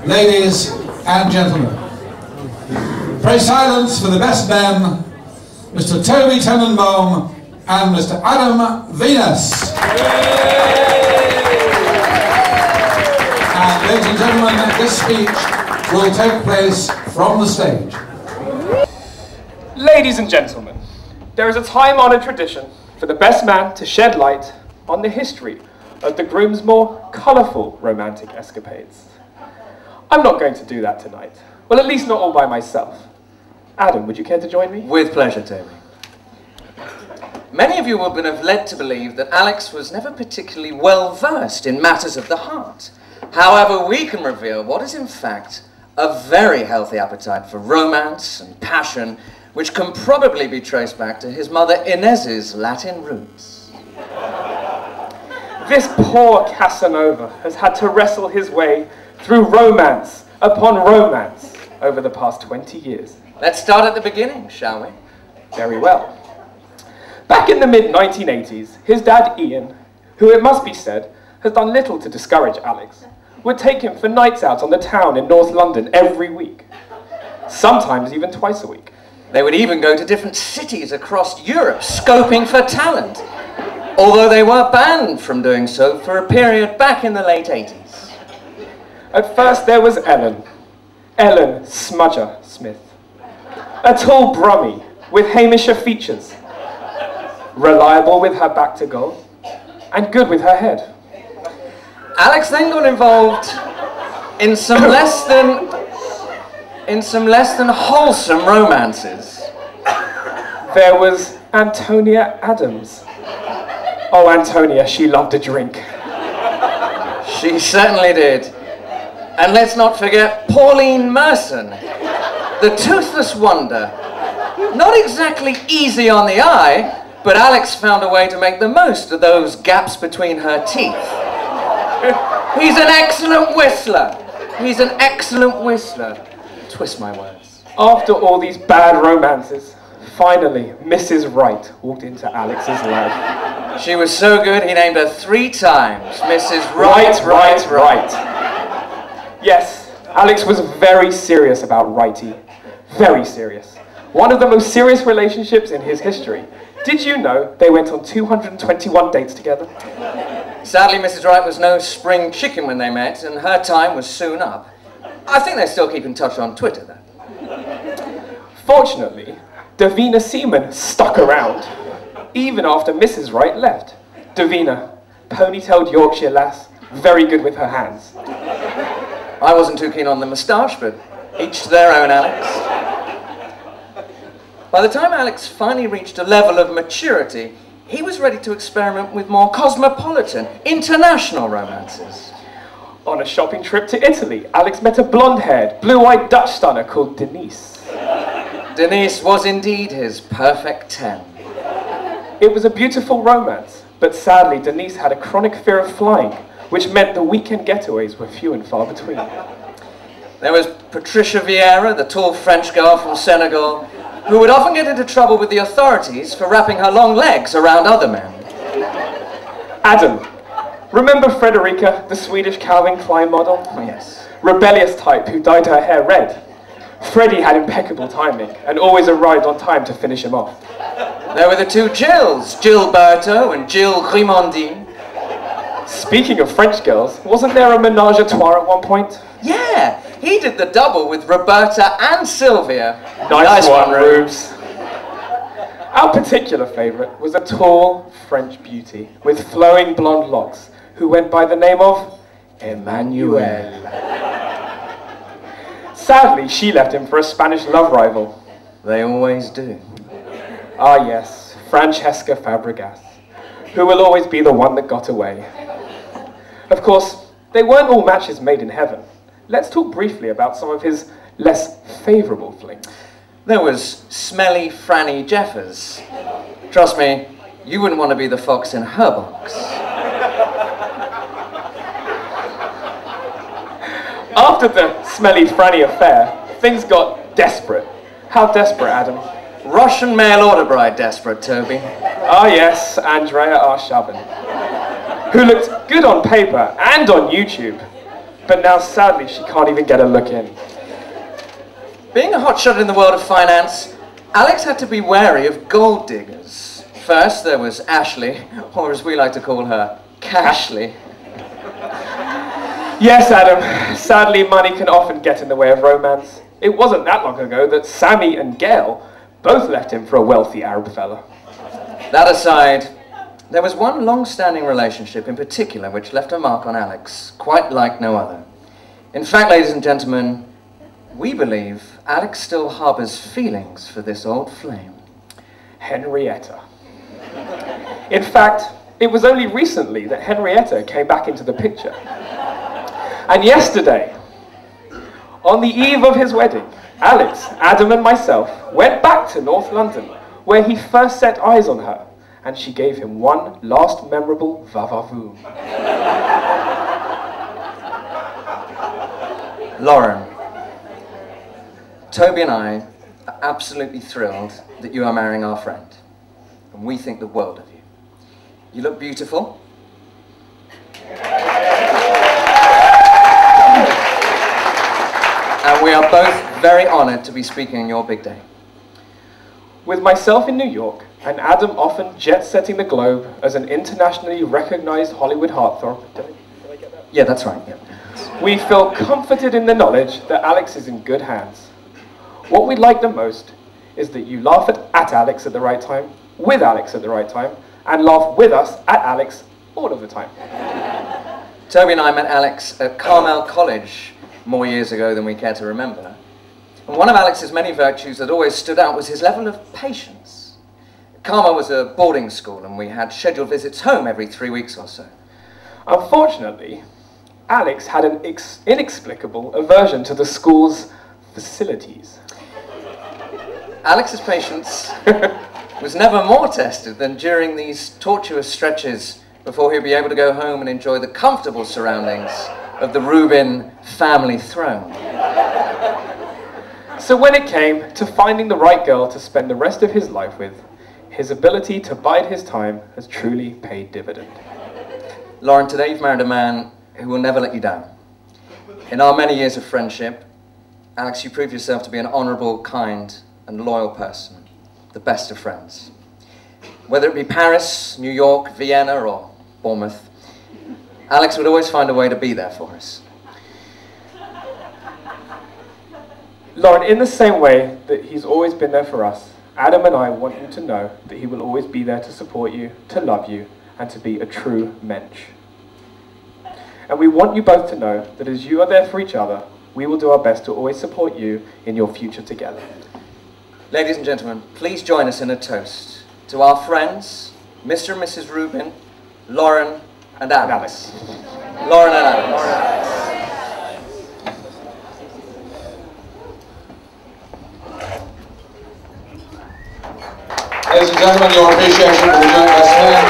Ladies and gentlemen, pray silence for the best men, Mr. Toby Tenenbaum and Mr. Adam Venus. And ladies and gentlemen, this speech will take place from the stage. Ladies and gentlemen, there is a time-honored tradition for the best man to shed light on the history of the groom's more colourful romantic escapades. I'm not going to do that tonight. Well, at least not all by myself. Adam, would you care to join me? With pleasure, Toby. Many of you will have led to believe that Alex was never particularly well-versed in matters of the heart. However, we can reveal what is in fact a very healthy appetite for romance and passion, which can probably be traced back to his mother Inez's Latin roots. This poor Casanova has had to wrestle his way through romance upon romance over the past 20 years. Let's start at the beginning, shall we? Very well. Back in the mid-1980s, his dad Ian, who it must be said has done little to discourage Alex, would take him for nights out on the town in North London every week, sometimes even twice a week. They would even go to different cities across Europe, scoping for talent, although they were banned from doing so for a period back in the late 80s. At first there was Ellen Smudger Smith, a tall brummie with Hamisher features, reliable with her back to goal, and good with her head. Alex then got involved in some less than wholesome romances. There was Antonia Adams. Oh, Antonia, she loved a drink. She certainly did. And let's not forget Pauline Merson, the toothless wonder. Not exactly easy on the eye, but Alex found a way to make the most of those gaps between her teeth. He's an excellent whistler. He's an excellent whistler. Twist my words. After all these bad romances, finally, Mrs. Wright walked into Alex's life. She was so good, he named her 3 times. Mrs. Wright. Yes, Alex was very serious about Wrighty. Very serious. One of the most serious relationships in his history. Did you know they went on 221 dates together? Sadly, Mrs. Wright was no spring chicken when they met, and her time was soon up. I think they still keep in touch on Twitter, though. Fortunately, Davina Seaman stuck around, even after Mrs. Wright left. Davina, ponytailed Yorkshire lass, very good with her hands. I wasn't too keen on the moustache, but each to their own, Alex. By the time Alex finally reached a level of maturity, he was ready to experiment with more cosmopolitan, international romances. On a shopping trip to Italy, Alex met a blonde-haired, blue-eyed Dutch stunner called Denise. Denise was indeed his perfect 10. It was a beautiful romance, but sadly Denise had a chronic fear of flying, which meant the weekend getaways were few and far between. There was Patricia Vieira, the tall French girl from Senegal, who would often get into trouble with the authorities for wrapping her long legs around other men. Adam, remember Frederica, the Swedish Calvin Klein model? Oh, yes. Rebellious type who dyed her hair red. Freddie had impeccable timing and always arrived on time to finish him off. There were the 2 Jills, Gilberto and Jill Grimondine. Speaking of French girls, wasn't there a menage a trois at one point? Yeah, he did the double with Roberta and Sylvia. Nice one, Rubes. Our particular favourite was a tall French beauty with flowing blonde locks who went by the name of Emmanuel. Sadly, she left him for a Spanish love rival. They always do. Ah yes, Francesca Fabregas, who will always be the one that got away. Of course, they weren't all matches made in heaven. Let's talk briefly about some of his less favourable flings. There was smelly Franny Jeffers. Trust me, you wouldn't want to be the fox in her box. After the smelly Franny affair, things got desperate. How desperate, Adam? Russian mail order bride desperate, Toby. Ah yes, Andrea Arshavin, who looked good on paper and on YouTube, But now, sadly, she can't even get a look in. Being a hotshot in the world of finance, Alex had to be wary of gold diggers. First, there was Ashley, or as we like to call her, Cashley. Yes, Adam. Sadly, money can often get in the way of romance. It wasn't that long ago that Sammy and Gail both left him for a wealthy Arab fella. That aside, there was one long-standing relationship in particular which left a mark on Alex, quite like no other. In fact, ladies and gentlemen, we believe Alex still harbours feelings for this old flame. Henrietta. In fact, it was only recently that Henrietta came back into the picture. And yesterday, on the eve of his wedding, Alex, Adam and myself went back to North London, where he first set eyes on her, and she gave him one last memorable va-va-voom. Lauren, Toby and I are absolutely thrilled that you are marrying our friend, and we think the world of you. You look beautiful. And we are both very honoured to be speaking on your big day. With myself in New York, and Adam often jet-setting the globe as an internationally recognised Hollywood heartthrob. Did I get that? Yeah, that's right. Yeah. We feel comforted in the knowledge that Alex is in good hands. What we like the most is that you laugh at Alex at the right time, with Alex at the right time, and laugh with us at Alex all of the time. Toby and I met Alex at Carmel College more years ago than we care to remember. And one of Alex's many virtues that always stood out was his level of patience. Carmel was a boarding school, and we had scheduled visits home every 3 weeks or so. Unfortunately, Alex had an inexplicable aversion to the school's facilities. Alex's patience was never more tested than during these tortuous stretches before he'd be able to go home and enjoy the comfortable surroundings of the Reuben family throne. So when it came to finding the right girl to spend the rest of his life with, his ability to bide his time has truly paid dividend. Lauren, today you've married a man who will never let you down. In our many years of friendship, Alex, you proved yourself to be an honourable, kind and loyal person, the best of friends. Whether it be Paris, New York, Vienna or Bournemouth, Alex would always find a way to be there for us. Lauren, in the same way that he's always been there for us, Adam and I want you to know that he will always be there to support you, to love you, and to be a true mensch. And we want you both to know that as you are there for each other, we will do our best to always support you in your future together. Ladies and gentlemen, please join us in a toast to our friends, Mr. and Mrs. Reuben, Lauren and Alex. Lauren and Alex. Ladies and gentlemen, your appreciation for the joint best man.